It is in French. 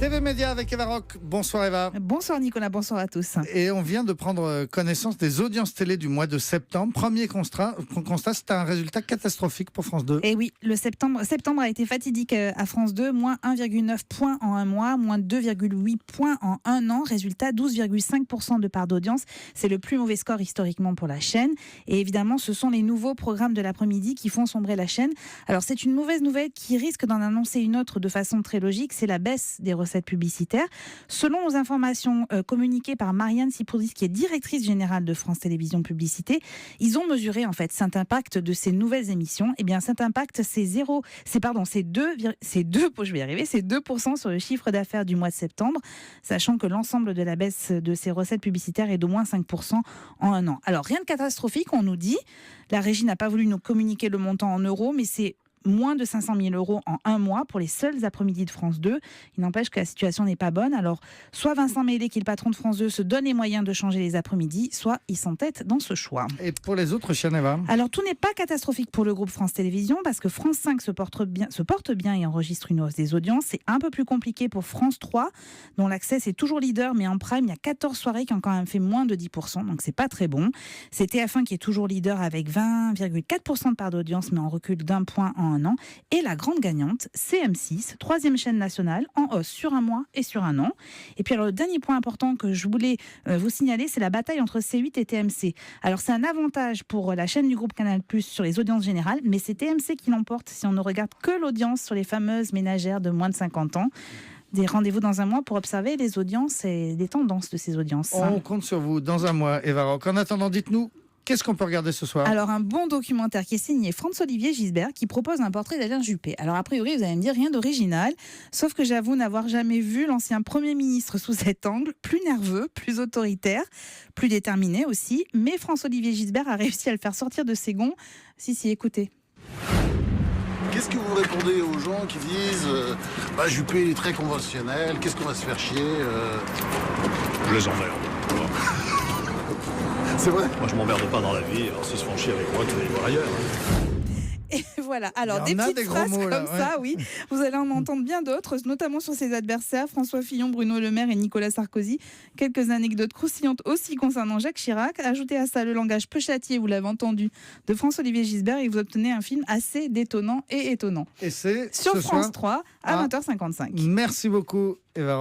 TV Média avec Eva Rock. Bonsoir Eva. Bonsoir Nicolas, bonsoir à tous. Et on vient de prendre connaissance des audiences télé du mois de septembre. Premier constat, c'est un résultat catastrophique pour France 2. Et oui, le septembre a été fatidique à France 2, moins 1,9 points en un mois, moins 2,8 points en un an. Résultat, 12,5% de part d'audience. C'est le plus mauvais score historiquement pour la chaîne. Et évidemment, ce sont les nouveaux programmes de l'après-midi qui font sombrer la chaîne. Alors c'est une mauvaise nouvelle qui risque d'en annoncer une autre de façon très logique, c'est la baisse des recettes publicitaires. Selon les informations communiquées par Marianne Sipourdis, qui est directrice générale de France Télévisions Publicité, ils ont mesuré en fait cet impact de ces nouvelles émissions. Et bien cet impact, c'est 2% sur le chiffre d'affaires du mois de septembre, sachant que l'ensemble de la baisse de ces recettes publicitaires est d'au moins 5% en un an. Alors rien de catastrophique, on nous dit. La régie n'a pas voulu nous communiquer le montant en euros, mais c'est moins de 500 000 euros en un mois pour les seuls après-midi de France 2. Il n'empêche que la situation n'est pas bonne. Alors, soit Vincent Médé, qui est le patron de France 2, se donne les moyens de changer les après-midi, soit il s'entête dans ce choix. Et pour les autres chaînes, Eva ? Alors, tout n'est pas catastrophique pour le groupe France Télévisions, parce que France 5 se porte bien et enregistre une hausse des audiences. C'est un peu plus compliqué pour France 3, dont l'accès est toujours leader, mais en prime, il y a 14 soirées qui ont quand même fait moins de 10%, donc c'est pas très bon. C'est TF1 qui est toujours leader avec 20,4% de part d'audience, mais en recul d'un point en un an. Et la grande gagnante, c'est M6, troisième chaîne nationale, en hausse sur un mois et sur un an. Et puis alors le dernier point important que je voulais vous signaler, c'est la bataille entre C8 et TMC. Alors c'est un avantage pour la chaîne du groupe Canal+ sur les audiences générales, mais c'est TMC qui l'emporte si on ne regarde que l'audience sur les fameuses ménagères de moins de 50 ans. Des rendez-vous dans un mois pour observer les audiences et les tendances de ces audiences. On compte sur vous dans un mois, Eva Rock. En attendant, dites-nous, qu'est-ce qu'on peut regarder ce soir ? Alors, un bon documentaire qui est signé François-Olivier Gisbert qui propose un portrait d'Alain Juppé. Alors, a priori, vous allez me dire rien d'original, sauf que j'avoue n'avoir jamais vu l'ancien Premier ministre sous cet angle, plus nerveux, plus autoritaire, plus déterminé aussi. Mais François-Olivier Gisbert a réussi à le faire sortir de ses gonds. Si, écoutez. Qu'est-ce que vous répondez aux gens qui disent Juppé il est très conventionnel, qu'est-ce qu'on va se faire chier Je les emmerde. Voilà. C'est vrai. Moi, je m'emmerde pas dans la vie. Alors, s'ils se font chier avec moi, tu vas les voir ailleurs. Et voilà, alors Il y des en a petites des gros phrases mots, là, comme ça, oui. Vous allez en entendre bien d'autres, notamment sur ses adversaires, François Fillon, Bruno Le Maire et Nicolas Sarkozy. Quelques anecdotes croustillantes aussi concernant Jacques Chirac. Ajoutez à ça le langage peu châtié, vous l'avez entendu, de François-Olivier Gisbert et vous obtenez un film assez détonnant et étonnant. Et c'est Sur ce France soir 3 à 20h55. Merci beaucoup, Eva Rock.